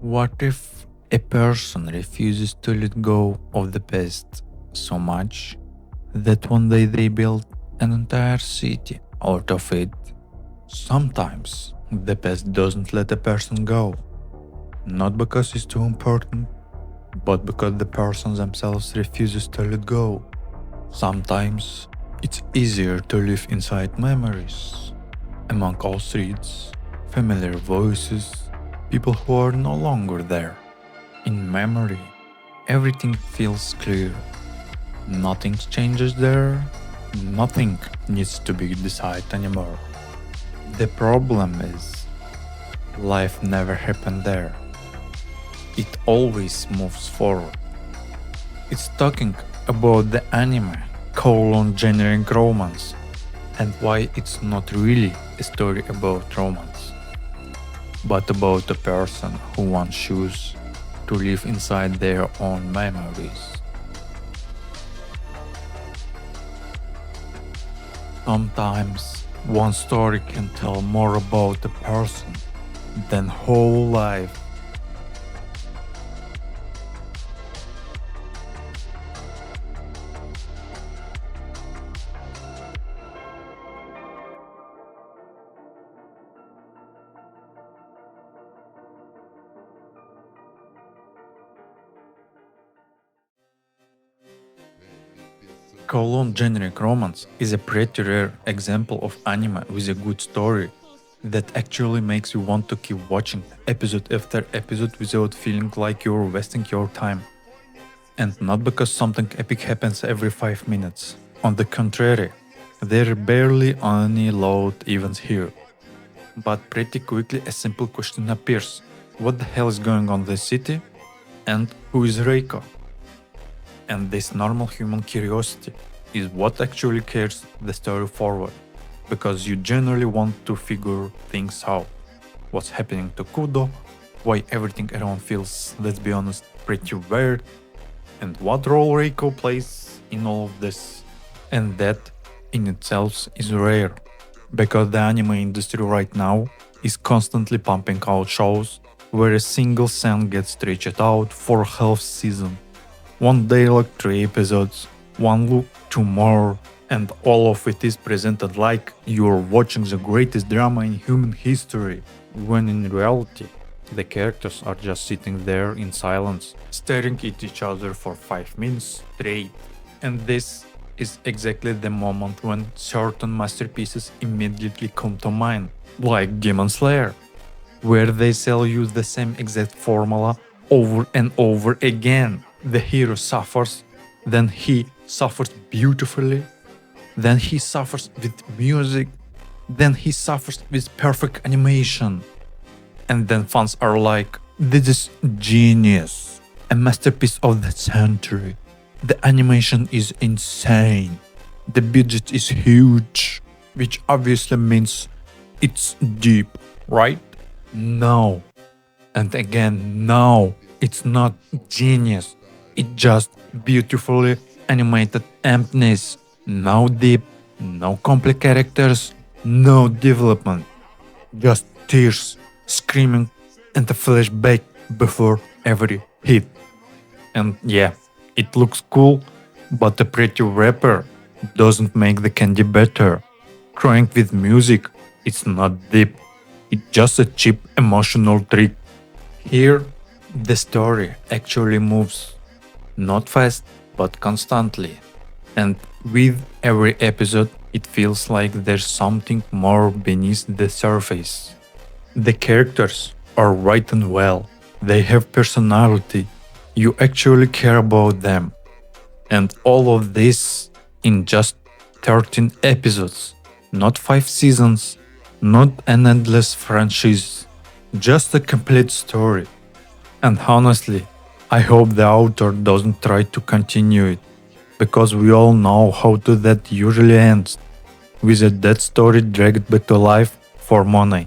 What if a person refuses to let go of the past so much that one day they build an entire city out of it? Sometimes the past doesn't let a person go, not because it's too important, but because the person themselves refuses to let go. Sometimes it's easier to live inside memories, among old streets, familiar voices, people who are no longer there. In memory, everything feels clear. Nothing changes there, nothing needs to be decided anymore. The problem is, life never happened there. It always moves forward. It's talking about the anime Kowloon Generic Romance and why it's not really a story about romance, but about a person who wants choose to live inside their own memories. Sometimes one story can tell more about a person than whole life. Kowloon Generic Romance is a pretty rare example of anime with a good story that actually makes you want to keep watching episode after episode without feeling like you're wasting your time. And not because something epic happens every 5 minutes. On the contrary, there are barely any loud events here. But pretty quickly a simple question appears. What the hell is going on in the city? And who is Reiko? And this normal human curiosity is what actually carries the story forward, because you generally want to figure things out. What's happening to Kudo, why everything around feels, let's be honest, pretty weird, and what role Reiko plays in all of this. And that in itself is rare, because the anime industry right now is constantly pumping out shows where a single scene gets stretched out for half season. One dialogue, 3 episodes, one look, 2 more, and all of it is presented like you're watching the greatest drama in human history, when in reality, the characters are just sitting there in silence, staring at each other for 5 minutes straight. And this is exactly the moment when certain masterpieces immediately come to mind, like Demon Slayer, where they sell you the same exact formula over and over again. The hero suffers, then he suffers beautifully, then he suffers with music, then he suffers with perfect animation. And then fans are like, this is genius, a masterpiece of the century. The animation is insane, the budget is huge, which obviously means it's deep, right? No. And again, no, it's not genius. It's just beautifully animated emptiness. No deep, no complex characters, no development. Just tears, screaming, and a flashback before every hit. And yeah, it looks cool, but the pretty rapper doesn't make the candy better. Crying with music, it's not deep. It's just a cheap emotional trick. Here, the story actually moves. Not fast, but constantly. And with every episode, it feels like there's something more beneath the surface. The characters are written well. They have personality. You actually care about them. And all of this in just 13 episodes. Not 5 seasons, not an endless franchise. Just a complete story. And honestly, I hope the author doesn't try to continue it, because we all know how that usually ends, with a dead story dragged back to life for money.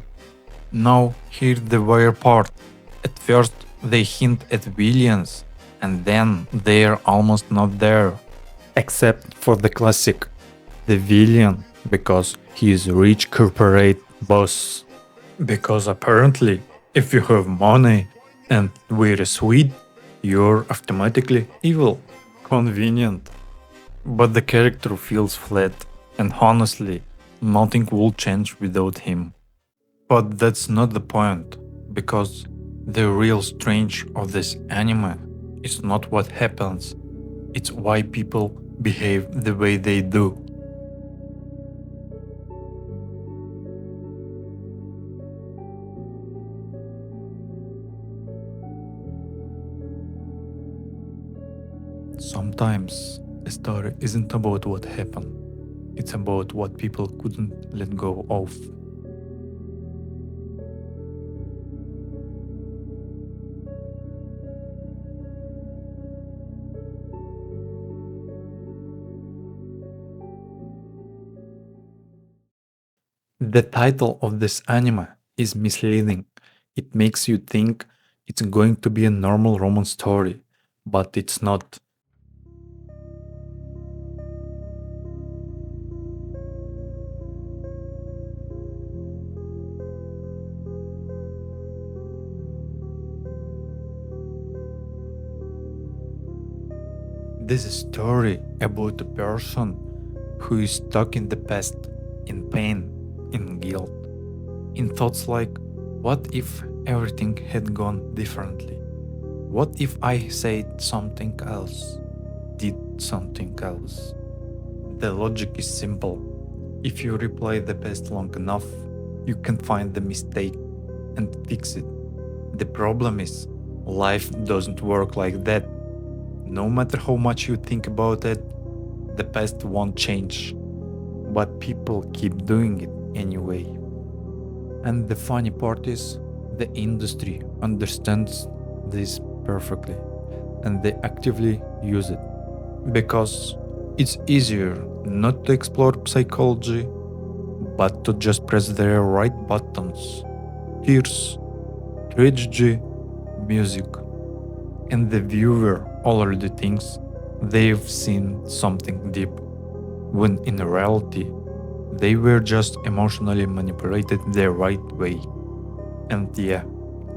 Now, here's the weird part. At first, they hint at villains, and then they're almost not there. Except for the classic. The villain, because he is a rich corporate boss. Because apparently, if you have money And we're sweet, you're automatically evil. Convenient. But the character feels flat, and honestly, nothing will change without him. But that's not the point, because the real strange of this anime is not what happens, it's why people behave the way they do. Sometimes a story isn't about what happened, it's about what people couldn't let go of. The title of this anime is misleading. It makes you think it's going to be a normal romance story, but it's not. This is a story about a person who is stuck in the past, in pain, in guilt, in thoughts like, what if everything had gone differently? What if I said something else, did something else? The logic is simple. If you replay the past long enough, you can find the mistake and fix it. The problem is, life doesn't work like that. No matter how much you think about it, the past won't change. But people keep doing it anyway. And the funny part is, the industry understands this perfectly and they actively use it. Because it's easier not to explore psychology, but to just press the right buttons. Tears, tragedy, music, and the viewer already thinks they've seen something deep, when in reality, they were just emotionally manipulated the right way. And yeah,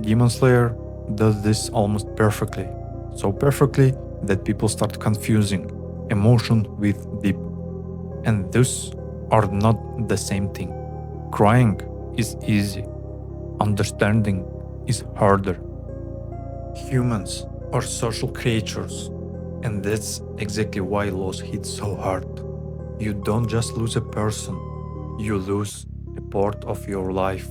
Demon Slayer does this almost perfectly. So perfectly that people start confusing emotion with deep. And those are not the same thing. Crying is easy, understanding is harder. Humans are social creatures, and that's exactly why loss hits so hard. You don't just lose a person, you lose a part of your life.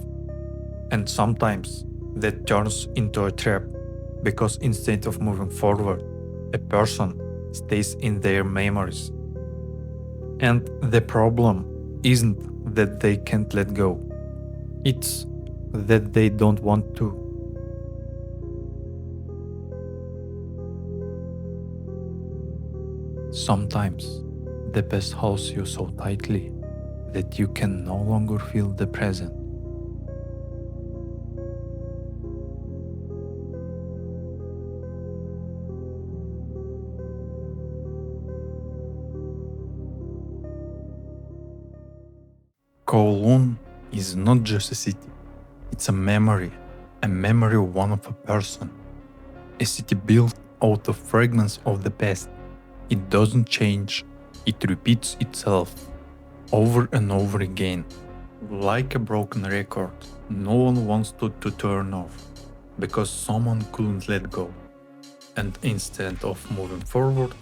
And sometimes that turns into a trap, because instead of moving forward, a person stays in their memories. And the problem isn't that they can't let go, it's that they don't want to. Sometimes the past holds you so tightly that you can no longer feel the present. Kowloon is not just a city, it's a memory one of a person. A city built out of fragments of the past. It doesn't change, it repeats itself over and over again. Like a broken record, no one wants to turn off because someone couldn't let go. And instead of moving forward,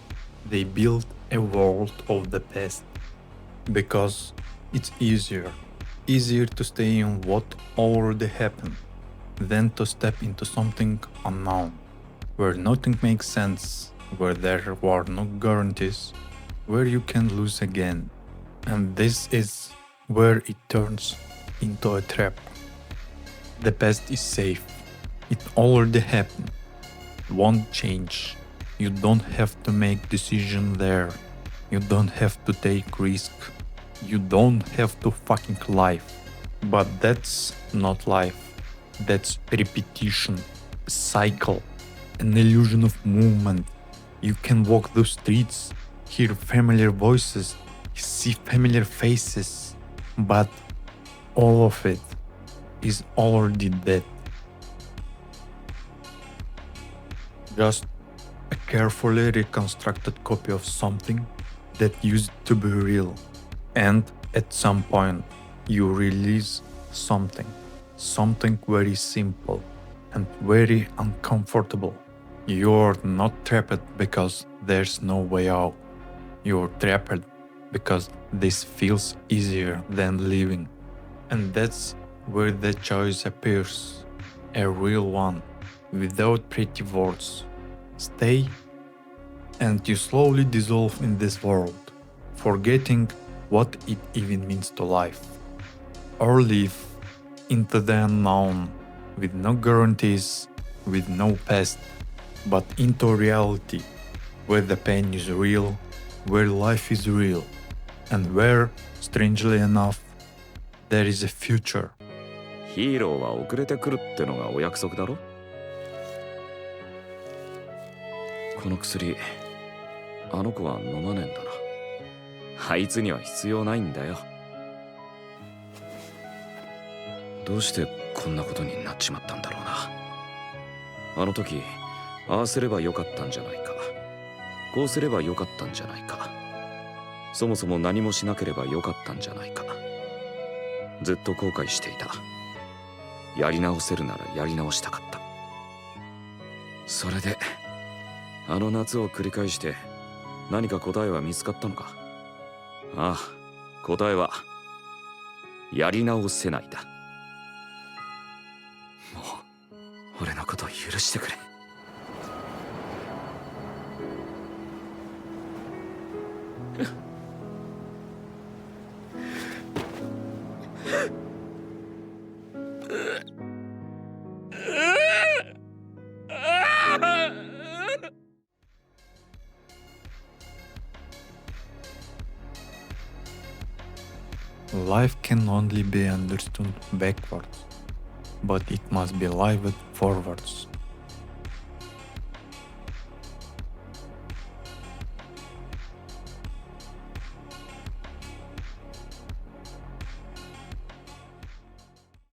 they build a world of the past because it's easier to stay in what already happened than to step into something unknown, where nothing makes sense, where there are no guarantees, where you can lose again. And this is where it turns into a trap. The past is safe, it already happened, it won't change. You don't have to make decision there. You don't have to take risk. You don't have to fucking live. But that's not life. That's repetition, a cycle, an illusion of movement. You can walk those streets, hear familiar voices, see familiar faces, but all of it is already dead. Just a carefully reconstructed copy of something that used to be real. And at some point, you release something. Something very simple and very uncomfortable. You're not trapped because there's no way out. You're trapped because this feels easier than living. And that's where the choice appears. A real one, without pretty words. Stay, and you slowly dissolve in this world, forgetting what it even means to life. Or live into the unknown, with no guarantees, with no past, but into reality, where the pain is real, where life is real, and where, strangely enough, there is a future. ヒーローは遅れてくるってのがお約束だろ。この薬あの子は飲まねえんだな。あいつには必要ないんだよ。どうしてこんなことになっちまったんだろうな。あの時ああすればよかったんじゃないか、こうすればよかったんじゃないか、そもそも何もしなければよかったんじゃないか、ずっと後悔していた。やり直せるならやり直したかった。それであの夏を繰り返して何か答えは見つかったのか。ああ、答えはやり直せないだ。もう俺のことを許してくれ。Life can only be understood backwards, but it must be lived forwards.